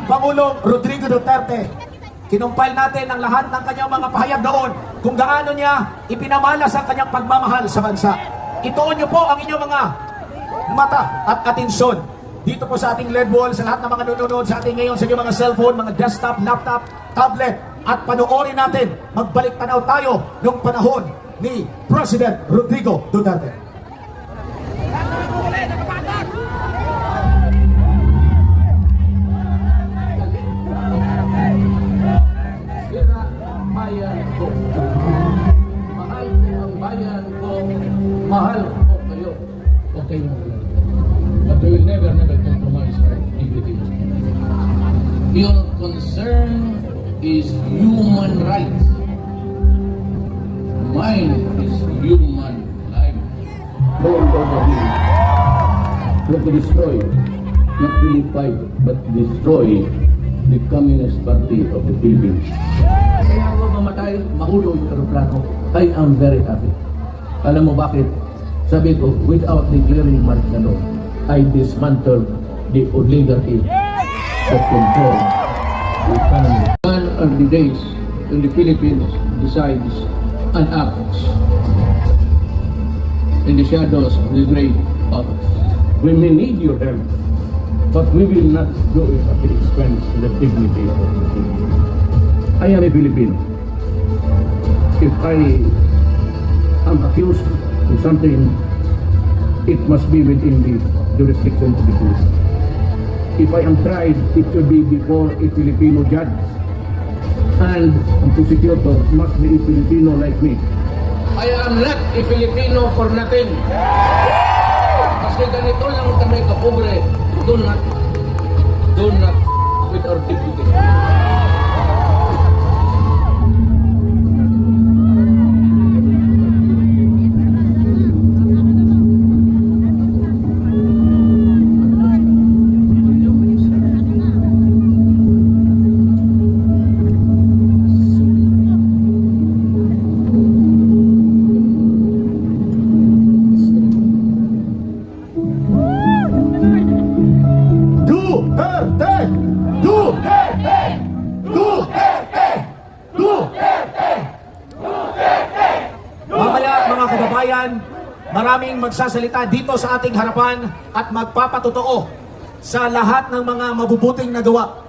Pangulong Rodrigo Duterte. Kinumpile natin ang lahat ng kanyang mga pahayag doon kung gaano niya ipinamalas ang kanyang pagmamahal sa bansa. Ituon niyo po ang inyong mga mata at atensyon dito po sa ating LED wall, sa lahat ng mga nanonood sa ating ngayon sa inyong mga cellphone, mga desktop, laptop, tablet, at panoorin natin, magbalik tanaw tayo noong panahon ni President Rodrigo Duterte. Bayan ko. Mahal ko ang bayan ko. Mahal ko kayo. Okay mo. But we will never compromise our dignity. Your concern is human rights. Mine is human life. Don't overdo. Not to destroy, not to fight, but destroy the Communist Party of the Philippines. Kaya ako mamatay, mahulog yung aeroplano. I am very happy. Alam mo bakit? Sabi ko, without declaring martial law, I dismantle the oligarchy that control the economy. One of the days when the Philippines decides and acts in the shadows of the great powers. We may need your help, but we will not do it at the expense of the dignity of the Philippines. I am a Filipino. If I am accused of something, it must be within the jurisdiction of the police. If I am tried, it should be before a Filipino judge. And the prosecutor must be a Filipino like me. I am not a Filipino for nothing. Kasi ganito lang kami kapobre. Do not with our dignity. Mamaya mga kababayan, maraming magsasalita dito sa ating harapan at magpapatotoo sa lahat ng mga mabubuting nagawa